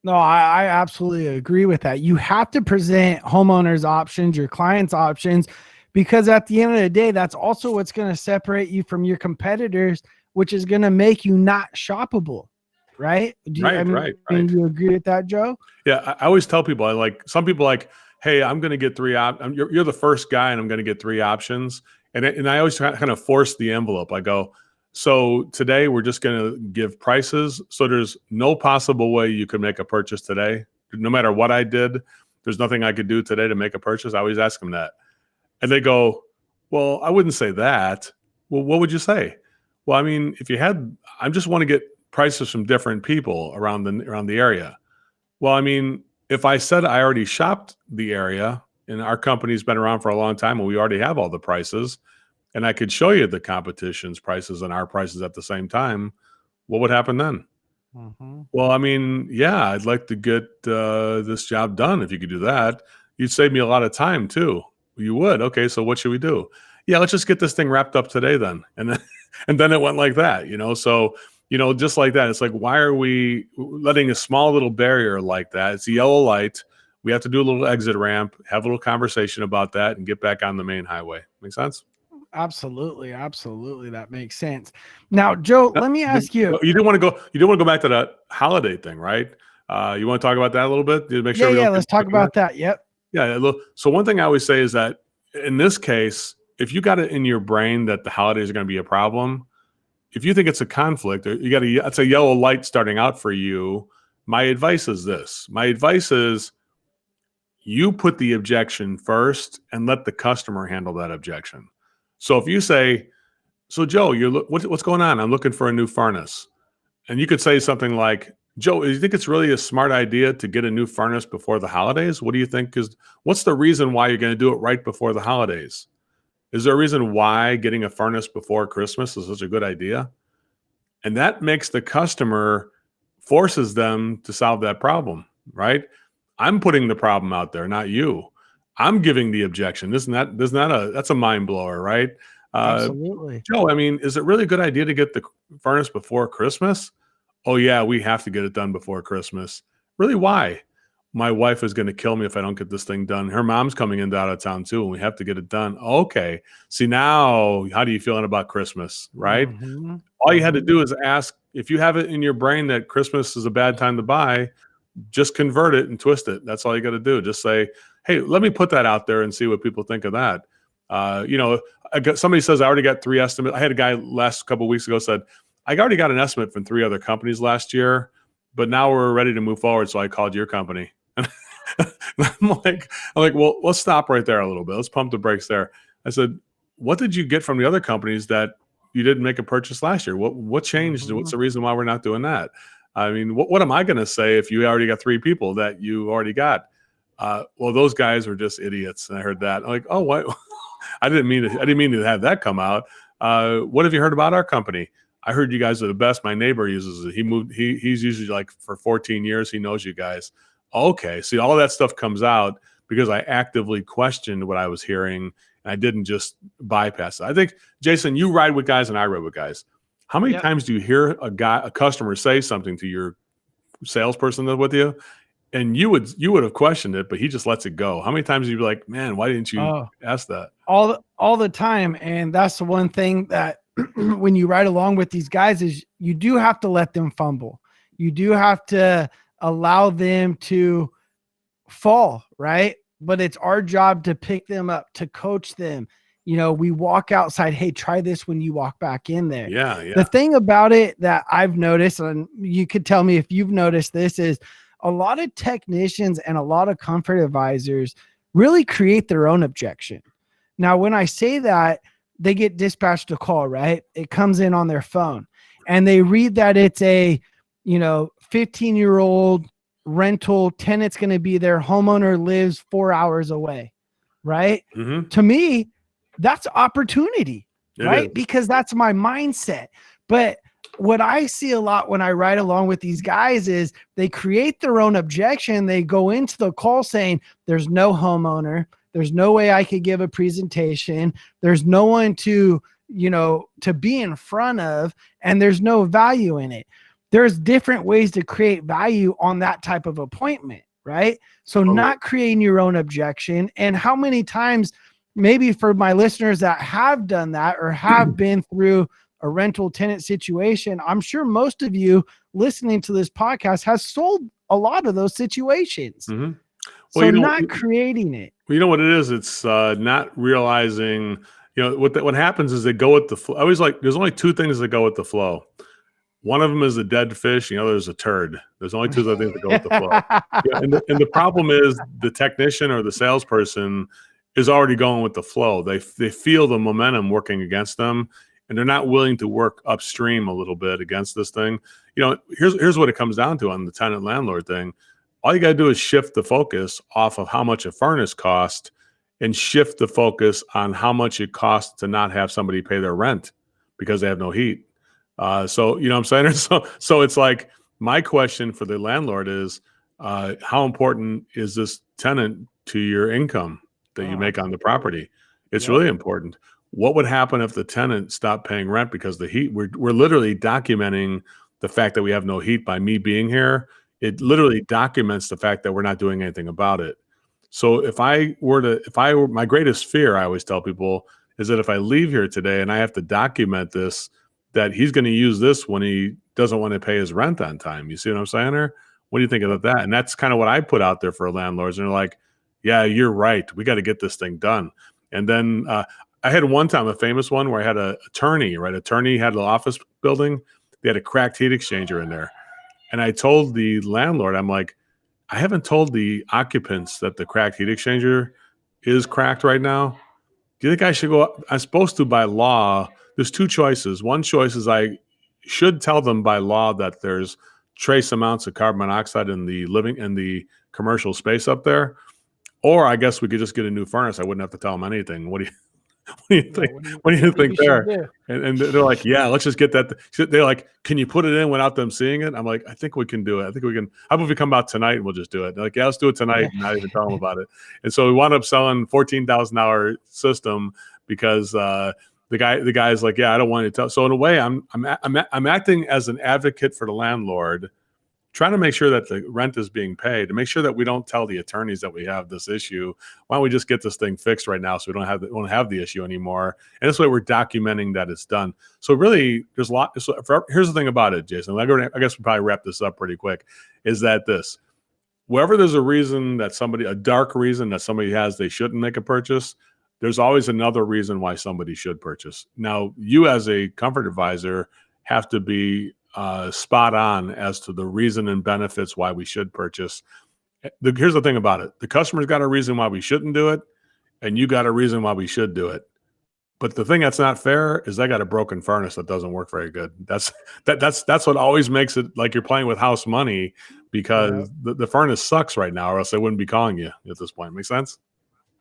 Speaker 1: No, I absolutely agree with that. You have to present homeowners options, your clients options, because at the end of the day, that's also what's going to separate you from your competitors, which is going to make you not shoppable. Right? Do you agree with that, Joe?
Speaker 2: Yeah, I always tell people, some people hey, I'm going to get three options. You're the first guy, and I'm going to get three options. And I always kind of force the envelope. I go, so today we're just going to give prices. So there's no possible way you could make a purchase today. no matter what I did, there's nothing I could do today to make a purchase. I always ask them that. And they go, well, I wouldn't say that. Well, what would you say? Well, I mean, if you had, I just want to get prices from different people around the area. Well, I mean, if I said I already shopped the area and our company's been around for a long time and we already have all the prices, and I could show you the competition's prices and our prices at the same time, what would happen then?
Speaker 1: Mm-hmm.
Speaker 2: Well, I mean, yeah, I'd like to get this job done. If you could do that, you'd save me a lot of time too. You would. Okay, so what should we do? Yeah, let's just get this thing wrapped up today then. And then and then it went like that, So, just like that. It's like, why are we letting a small little barrier like that? It's a yellow light. We have to do a little exit ramp, have a little conversation about that, and get back on the main highway. Make sense?
Speaker 1: Absolutely. Absolutely. That makes sense. Now, Joe, let me ask you.
Speaker 2: You didn't want to go back to that holiday thing, right? You want to talk about that a little bit? To make sure
Speaker 1: Let's talk about that. Yep.
Speaker 2: Yeah. So one thing I always say is that in this case, if you got it in your brain that the holidays are going to be a problem, if you think it's a conflict, or it's a yellow light starting out for you, my advice is this. My advice is you put the objection first and let the customer handle that objection. So if you say, so Joe, what's going on? I'm looking for a new furnace. And you could say something like, Joe, do you think it's really a smart idea to get a new furnace before the holidays? What do you think what's the reason why you're going to do it right before the holidays? Is there a reason why getting a furnace before Christmas is such a good idea? And that makes the customer, forces them to solve that problem, right? I'm putting the problem out there, not you. I'm giving the objection. That's a mind blower, right?
Speaker 1: Absolutely.
Speaker 2: Joe, I mean, is it really a good idea to get the furnace before Christmas? Oh yeah, we have to get it done before Christmas. Really, why? My wife is going to kill me if I don't get this thing done. Her mom's coming in out of town too, and we have to get it done. Okay. See, now, how do you feeling about Christmas, right?
Speaker 1: Mm-hmm.
Speaker 2: All you had to do is ask, if you have it in your brain that Christmas is a bad time to buy, just convert it and twist it. That's all you got to do. Just say, hey, let me put that out there and see what people think of that. Somebody says, I already got 3 estimates. I had a guy last couple of weeks ago said, I already got an estimate from 3 other companies last year, but now we're ready to move forward. So I called your company. I'm like, well, let's stop right there a little bit. Let's pump the brakes there. I said, what did you get from the other companies that you didn't make a purchase last year? What changed?
Speaker 1: Mm-hmm.
Speaker 2: What's the reason why we're not doing that? I mean, what am I going to say if you already got 3 people that you already got? Well, those guys were just idiots. And I heard that. I'm like, oh, what? I didn't mean to have that come out. What have you heard about our company? I heard you guys are the best. My neighbor uses it. He's usually like for 14 years. He knows you guys. Okay. See, all that stuff comes out because I actively questioned what I was hearing and I didn't just bypass it. I think, Jason, you ride with guys and I ride with guys. How many times do you hear a customer say something to your salesperson that's with you, and you would have questioned it, but he just lets it go? How many times do you be like, man, why didn't you ask that?
Speaker 1: All the time. And that's the one thing that when you ride along with these guys is you do have to let them fumble. You do have to allow them to fall, right? But it's our job to pick them up, to coach them. We walk outside. Hey, try this when you walk back in there.
Speaker 2: Yeah.
Speaker 1: The thing about it that I've noticed, and you could tell me if you've noticed this, is a lot of technicians and a lot of comfort advisors really create their own objection. Now, when I say that, they get dispatched a call, right? It comes in on their phone and they read that it's a, 15-year-old rental tenant's going to be there. Homeowner lives 4 hours away, right?
Speaker 2: Mm-hmm.
Speaker 1: To me, that's opportunity, right? Because that's my mindset. But what I see a lot when I ride along with these guys is they create their own objection. They go into the call saying, there's no homeowner. There's no way I could give a presentation. There's no one to be in front of, and there's no value in it. There's different ways to create value on that type of appointment, right? So not creating your own objection. And how many times, maybe for my listeners that have done that or have been through a rental tenant situation, I'm sure most of you listening to this podcast has sold a lot of those situations.
Speaker 2: Mm-hmm.
Speaker 1: Well, so not creating it.
Speaker 2: Well, you know what it is? It's not realizing, what happens is they go with the flow. I always like, there's only 2 things that go with the flow. One of them is a dead fish. The other is a turd. There's only two other things that go with the flow. Yeah, and the problem is the technician or the salesperson is already going with the flow. They feel the momentum working against them, and they're not willing to work upstream a little bit against this thing. Here's what it comes down to on the tenant landlord thing. All you got to do is shift the focus off of how much a furnace costs and shift the focus on how much it costs to not have somebody pay their rent because they have no heat. So you know what I'm saying? So it's like, my question for the landlord is, how important is this tenant to your income that you make on the property? It's really important. What would happen if the tenant stopped paying rent because the heat? We're literally documenting the fact that we have no heat by me being here. It literally documents the fact that we're not doing anything about it. So my greatest fear, I always tell people, is that if I leave here today and I have to document this, that he's going to use this when he doesn't want to pay his rent on time. You see what I'm saying there? What do you think about that? And that's kind of what I put out there for landlords. And they're like, yeah, you're right. We got to get this thing done. And then I had one time, a famous one, where I had an attorney, right? Attorney had an office building. They had a cracked heat exchanger in there. And I told the landlord, I'm like, I haven't told the occupants that the cracked heat exchanger is cracked right now. Do you think I should go? I'm supposed to, by law. There's two choices. One choice is I should tell them by law that there's trace amounts of carbon monoxide in the commercial space up there. Or I guess we could just get a new furnace. I wouldn't have to tell them anything. What do you think? What do you think there? And they're like, yeah, let's just get that. They're like, can you put it in without them seeing it? I'm like, I think we can do it. I think we can. How about we come out tonight and we'll just do it? They're like, yeah, let's do it tonight and not even tell them about it. And so we wound up selling $14,000 system because the guy's like, yeah, I don't want you to tell. So in a way, I'm acting as an advocate for the landlord, trying to make sure that the rent is being paid, to make sure that we don't tell the attorneys that we have this issue. Why don't we just get this thing fixed right now so we don't have the issue anymore? And this way we're documenting that it's done. So really, there's a lot. So here's the thing about it, Jason. I guess we'll probably wrap this up pretty quick. Is that wherever there's a dark reason that somebody has they shouldn't make a purchase, there's always another reason why somebody should purchase. Now, you as a comfort advisor have to be spot on as to the reason and benefits why we should purchase. Here's the thing about it. The customer's got a reason why we shouldn't do it, and you got a reason why we should do it. But the thing that's not fair is I got a broken furnace that doesn't work very good. That's what always makes it like you're playing with house money, because the furnace sucks right now, or else they wouldn't be calling you at this point. Make sense?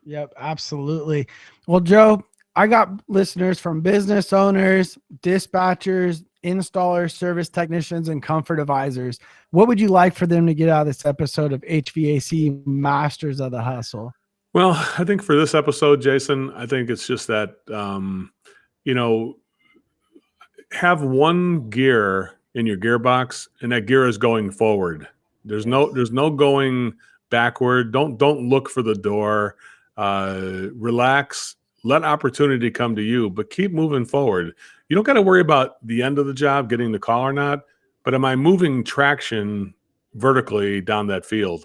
Speaker 1: Yep, absolutely. Well, Joe, I got listeners from business owners, dispatchers, installers, service technicians, and comfort advisors. What would you like for them to get out of this episode of HVAC Masters of the Hustle?
Speaker 2: Well, I think for this episode, Jason, I think it's just that, have one gear in your gearbox, and that gear is going forward. There's no going backward. Don't look for the door. Relax. Let opportunity come to you, but keep moving forward. You don't got to worry about the end of the job, getting the call or not, but am I moving traction vertically down that field?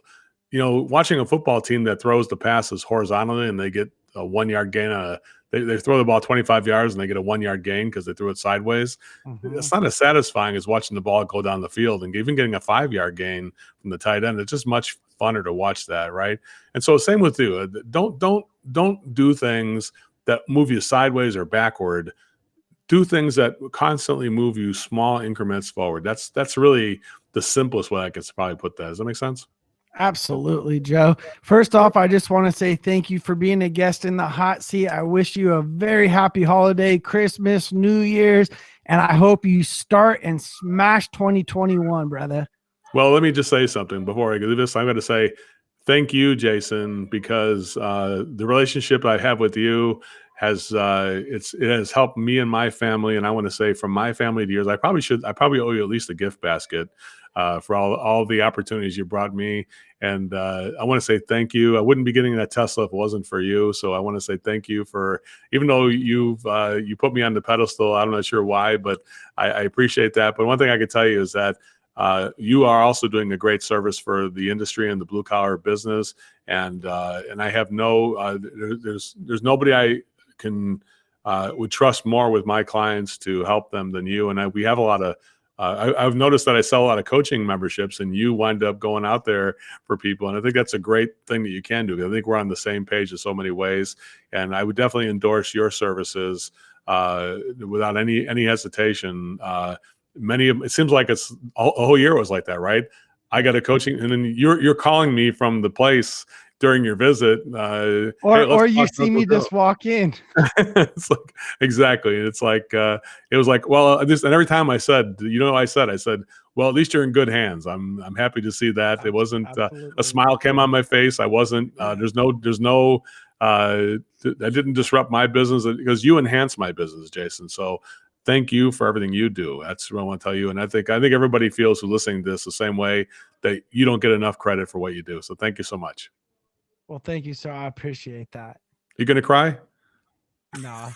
Speaker 2: Watching a football team that throws the passes horizontally and they get a 1 yard gain, they throw the ball 25 yards and they get a 1 yard gain because they threw it sideways. It's not as satisfying as watching the ball go down the field and even getting a 5 yard gain from the tight end. It's just much funner to watch that, right? And so same with you. Don't do things that move you sideways or backward. Do things that constantly move you small increments forward. That's really the simplest way I could probably put that. Does that make sense?
Speaker 1: Absolutely, Joe. First off, I just want to say thank you for being a guest in the hot seat. I wish you a very happy holiday, Christmas, New Year's, and I hope you start and smash 2021, brother.
Speaker 2: Well, let me just say something before I do this. I'm going to say thank you, Jason, because the relationship I have with you has it has helped me and my family. And I want to say, from my family to yours, I probably owe you at least a gift basket for all the opportunities you brought me. And I want to say thank you. I wouldn't be getting that Tesla if it wasn't for you. So I want to say thank you for, even though you put me on the pedestal, I'm not sure why, but I appreciate that. But one thing I can tell you is that you are also doing a great service for the industry and the blue collar business. And I have there's nobody I can would trust more with my clients to help them than you. And we have a lot of I've noticed that I sell a lot of coaching memberships, and you wind up going out there for people. And I think that's a great thing that you can do. I think we're on the same page in so many ways. And I would definitely endorse your services without any hesitation. It seems like it's a whole year was like that, right? I got a coaching, and then you're calling me from the place during your visit. Hey,
Speaker 1: or you
Speaker 2: let's
Speaker 1: see me just walk in.
Speaker 2: It's like, exactly. It's like it was like, well, and every time I said, I said, well, at least you're in good hands. I'm happy to see that. It wasn't a smile came on my face. I wasn't. There's no. I didn't disrupt my business because you enhance my business, Jason. So thank you for everything you do. That's what I want to tell you. And I think everybody feels who's listening to this the same way, that you don't get enough credit for what you do. So thank you so much.
Speaker 1: Well, thank you, sir. I appreciate that.
Speaker 2: You gonna cry?
Speaker 1: No.